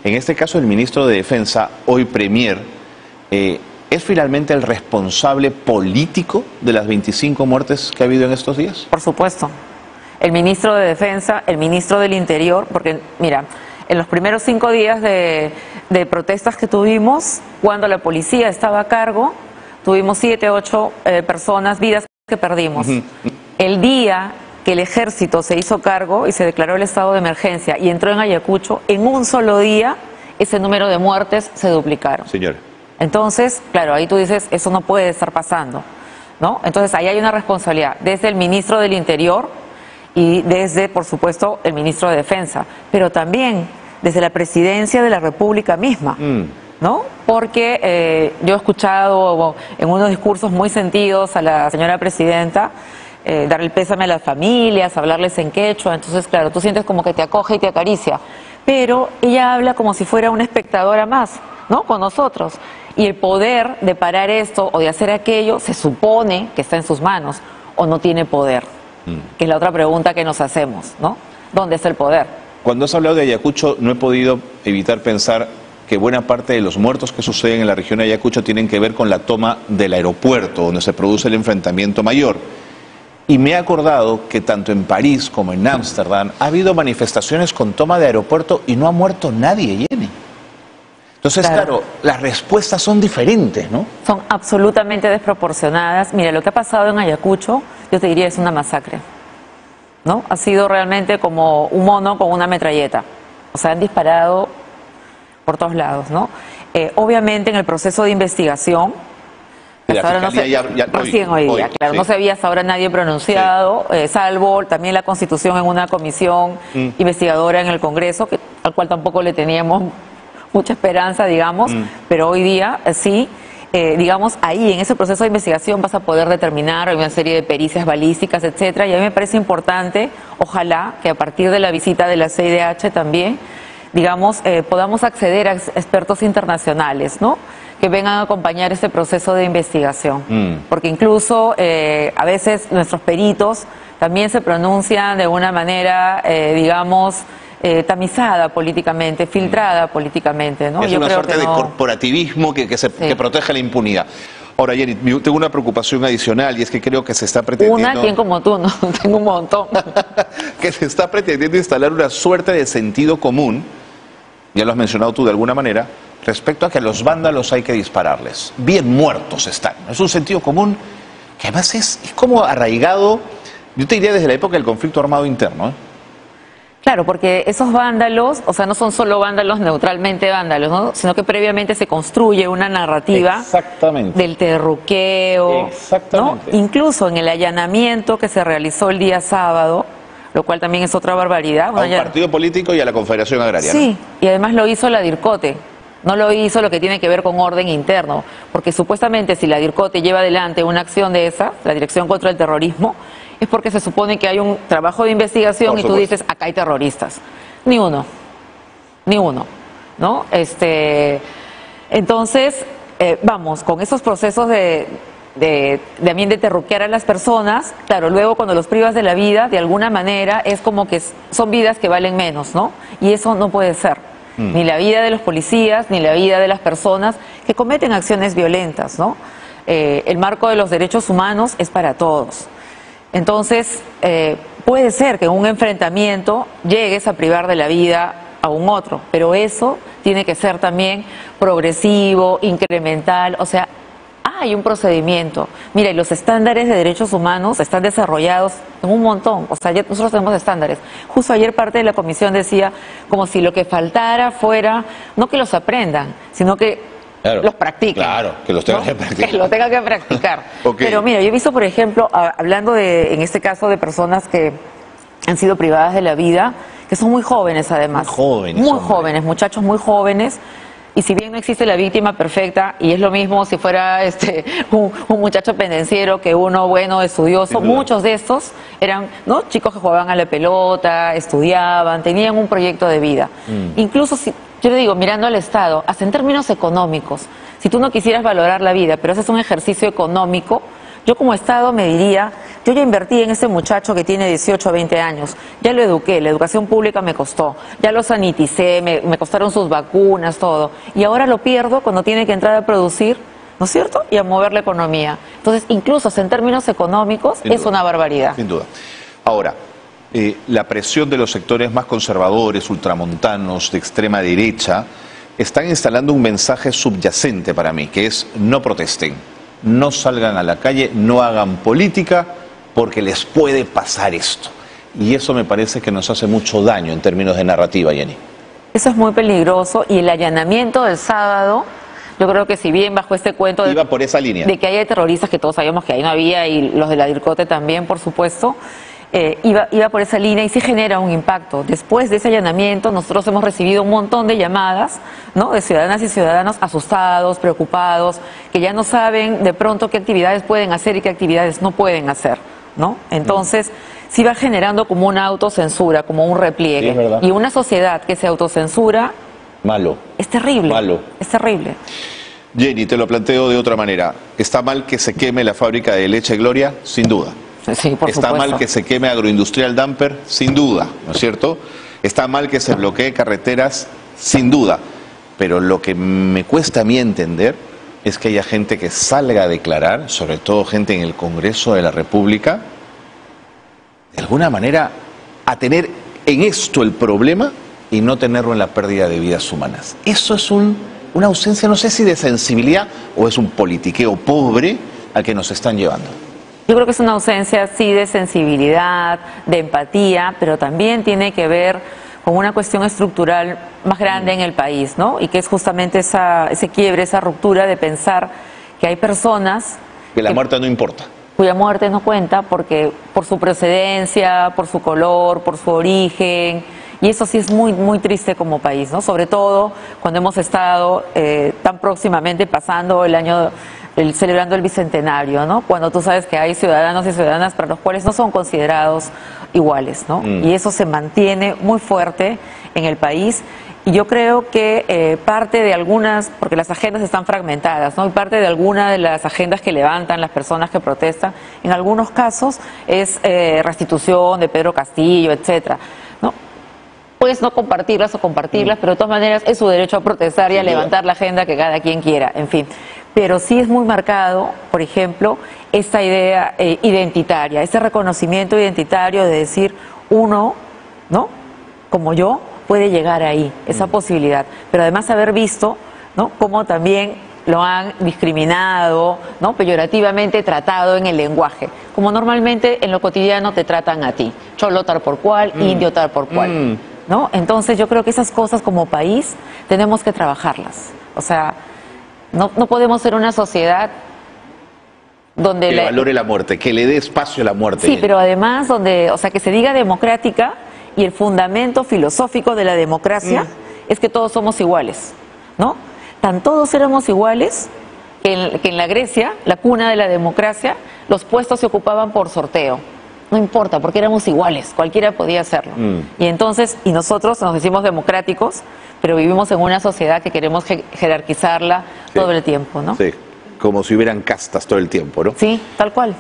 En este caso, el ministro de Defensa, hoy premier, ¿es finalmente el responsable político de las 25 muertes que ha habido en estos días? Por supuesto. El ministro de Defensa, el ministro del Interior, porque mira, en los primeros 5 días de protestas que tuvimos, cuando la policía estaba a cargo, tuvimos 7, 8 personas, vidas que perdimos. El día que el ejército se hizo cargo y se declaró el estado de emergencia y entró en Ayacucho, en un solo día ese número de muertes se duplicaron. Señora. Entonces, claro, ahí tú dices, eso no puede estar pasando, ¿no? Entonces ahí hay una responsabilidad desde el ministro del Interior y desde, por supuesto, el ministro de Defensa, pero también desde la presidencia de la República misma, ¿no? Porque yo he escuchado en unos discursos muy sentidos a la señora presidenta dar el pésame a las familias, hablarles en quechua, entonces, claro, tú sientes como que te acoge y te acaricia, pero ella habla como si fuera una espectadora más, ¿no? Con nosotros. Y el poder de parar esto o de hacer aquello se supone que está en sus manos o no tiene poder, que es la otra pregunta que nos hacemos, ¿no? ¿Dónde está el poder? Cuando has hablado de Ayacucho, no he podido evitar pensar que buena parte de los muertos que suceden en la región de Ayacucho tienen que ver con la toma del aeropuerto, donde se produce el enfrentamiento mayor. Y me he acordado que tanto en París como en Ámsterdam ha habido manifestaciones con toma de aeropuerto y no ha muerto nadie, Jenny. Entonces, claro, las respuestas son diferentes, ¿no? Son absolutamente desproporcionadas. Mira, lo que ha pasado en Ayacucho, yo te diría, es una masacre, ¿no? Ha sido realmente como un mono con una metralleta. O sea, han disparado por todos lados, ¿no? Obviamente en el proceso de investigación, hasta ahora no se, recién hoy día, claro, sí. No se había hasta ahora nadie pronunciado, sí. Salvo también la constitución en una comisión investigadora en el Congreso, al cual tampoco le teníamos mucha esperanza, digamos, pero hoy día sí, digamos, ahí en ese proceso de investigación vas a poder determinar una serie de pericias balísticas, etcétera, y a mí me parece importante, ojalá, que a partir de la visita de la CIDH también, digamos, podamos acceder a expertos internacionales, ¿no?, que vengan a acompañar este proceso de investigación, porque incluso a veces nuestros peritos también se pronuncian de una manera, digamos, tamizada políticamente, filtrada políticamente, ¿no? Es una suerte de corporativismo que protege la impunidad. Ahora, Jenny, tengo una preocupación adicional y es que creo que se está pretendiendo... Una, ¿quién como tú? No, tengo un montón. Que se está pretendiendo instalar una suerte de sentido común, ya lo has mencionado tú de alguna manera, respecto a que a los vándalos hay que dispararles. Bien muertos están. Es un sentido común que además es como arraigado, yo te diría desde la época del conflicto armado interno, ¿eh? Claro, porque esos vándalos, o sea, no son solo vándalos neutralmente vándalos, ¿no?, sino que previamente se construye una narrativa del terruqueo, ¿no? Incluso en el allanamiento que se realizó el día sábado, lo cual también es otra barbaridad. A un partido político y a la Confederación Agraria. Sí, ¿no? Y además lo hizo la DIRCOTE, no lo hizo lo que tiene que ver con orden interno, porque supuestamente si la DIRCOTE lleva adelante una acción de esa, la Dirección contra el Terrorismo, es porque se supone que hay un trabajo de investigación y tú dices, acá hay terroristas. Ni uno, ¿no? Entonces, vamos, con esos procesos también de terruquear a las personas, claro, luego cuando los privas de la vida, de alguna manera, es como que son vidas que valen menos, ¿no? Y eso no puede ser. Ni la vida de los policías, ni la vida de las personas que cometen acciones violentas, ¿no? El marco de los derechos humanos es para todos. Entonces, puede ser que en un enfrentamiento llegues a privar de la vida a un otro, pero eso tiene que ser también progresivo, incremental, o sea, hay un procedimiento. Mira, y los estándares de derechos humanos están desarrollados en un montón, o sea, nosotros tenemos estándares. Justo ayer parte de la comisión decía como si lo que faltara fuera, no que los aprendan, sino que los practiquen. Claro, que los tengan que practicar. Que lo tengan que practicar. Okay. Pero mira, yo he visto, por ejemplo, hablando en este caso de personas que han sido privadas de la vida, que son muy jóvenes además. Muy jóvenes, muchachos muy jóvenes. Y si bien no existe la víctima perfecta, y es lo mismo si fuera un muchacho pendenciero que uno bueno, estudioso, muchos de estos eran, ¿no?, chicos que jugaban a la pelota, estudiaban, tenían un proyecto de vida. Incluso si, yo le digo, mirando al Estado, hasta en términos económicos, si tú no quisieras valorar la vida, pero haces un ejercicio económico, yo como Estado me diría, yo ya invertí en este muchacho que tiene 18 o 20 años, ya lo eduqué, la educación pública me costó, ya lo saniticé, me costaron sus vacunas, todo, y ahora lo pierdo cuando tiene que entrar a producir, ¿no es cierto?, y a mover la economía. Entonces, incluso en términos económicos, es una barbaridad. Sin duda. Ahora, la presión de los sectores más conservadores, ultramontanos, de extrema derecha, están instalando un mensaje subyacente para mí, que es: no protesten, no salgan a la calle, no hagan política, porque les puede pasar esto. Y eso me parece que nos hace mucho daño en términos de narrativa, Jenny. Eso es muy peligroso, y el allanamiento del sábado, yo creo que si bien bajo este cuento iba por esa línea, de que hay terroristas, que todos sabíamos que ahí no había, y los de la DIRCOTE también, por supuesto, iba por esa línea y sí genera un impacto. Después de ese allanamiento, nosotros hemos recibido un montón de llamadas, ¿no?, de ciudadanas y ciudadanos asustados, preocupados, que ya no saben de pronto qué actividades pueden hacer y qué actividades no pueden hacer, ¿no? Entonces, sí va generando como una autocensura, como un repliegue. Sí, es verdad. Y una sociedad que se autocensura, malo. es terrible. Malo. Es terrible. Jenny, te lo planteo de otra manera. ¿Está mal que se queme la fábrica de leche Gloria? Sin duda. Sí, por ¿Está supuesto. mal que se queme Agroindustrial Damper? Sin duda, ¿no es cierto? ¿Está mal que se bloquee carreteras? Sin duda. Pero lo que me cuesta a mí entender es que haya gente que salga a declarar, sobre todo gente en el Congreso de la República, de alguna manera a tener en esto el problema y no tenerlo en la pérdida de vidas humanas. Eso es una ausencia, no sé si de sensibilidad o es un politiqueo pobre al que nos están llevando. Yo creo que es una ausencia, sí, de sensibilidad, de empatía, pero también tiene que ver con una cuestión estructural más grande en el país, ¿no? Y que es justamente ese quiebre, esa ruptura de pensar que hay personas Que la muerte no importa. cuya muerte no cuenta porque por su procedencia, por su color, por su origen, y eso sí es muy, muy triste como país, ¿no? Sobre todo cuando hemos estado tan próximamente pasando celebrando el bicentenario, ¿no? Cuando tú sabes que hay ciudadanos y ciudadanas para los cuales no son considerados iguales, ¿no? Y eso se mantiene muy fuerte en el país. Y yo creo que parte de algunas, porque las agendas están fragmentadas, ¿no? Y parte de alguna de las agendas que levantan las personas que protestan, en algunos casos es restitución de Pedro Castillo, etcétera, ¿no? Puedes no compartirlas o compartirlas, pero de todas maneras es su derecho a protestar y a levantar la agenda que cada quien quiera, en fin. Pero sí es muy marcado, por ejemplo, esta idea identitaria, este reconocimiento identitario de decir uno, ¿no?, como yo, puede llegar ahí, esa posibilidad. Pero además haber visto, ¿no?, cómo también lo han discriminado, ¿no?, peyorativamente tratado en el lenguaje, como normalmente en lo cotidiano te tratan a ti, cholo tal por cual, indio tal por cual, ¿no? Entonces yo creo que esas cosas como país tenemos que trabajarlas. O sea, no podemos ser una sociedad donde que valore la muerte, que le dé espacio a la muerte. Sí, pero además donde, o sea, que se diga democrática, y el fundamento filosófico de la democracia es que todos somos iguales, ¿no? Tan todos éramos iguales que en la Grecia, la cuna de la democracia, los puestos se ocupaban por sorteo. No importa, porque éramos iguales, cualquiera podía hacerlo. Y entonces, y nosotros nos decimos democráticos, pero vivimos en una sociedad que queremos jerarquizarla todo el tiempo, ¿no? Sí, como si hubieran castas todo el tiempo, ¿no? Sí, tal cual.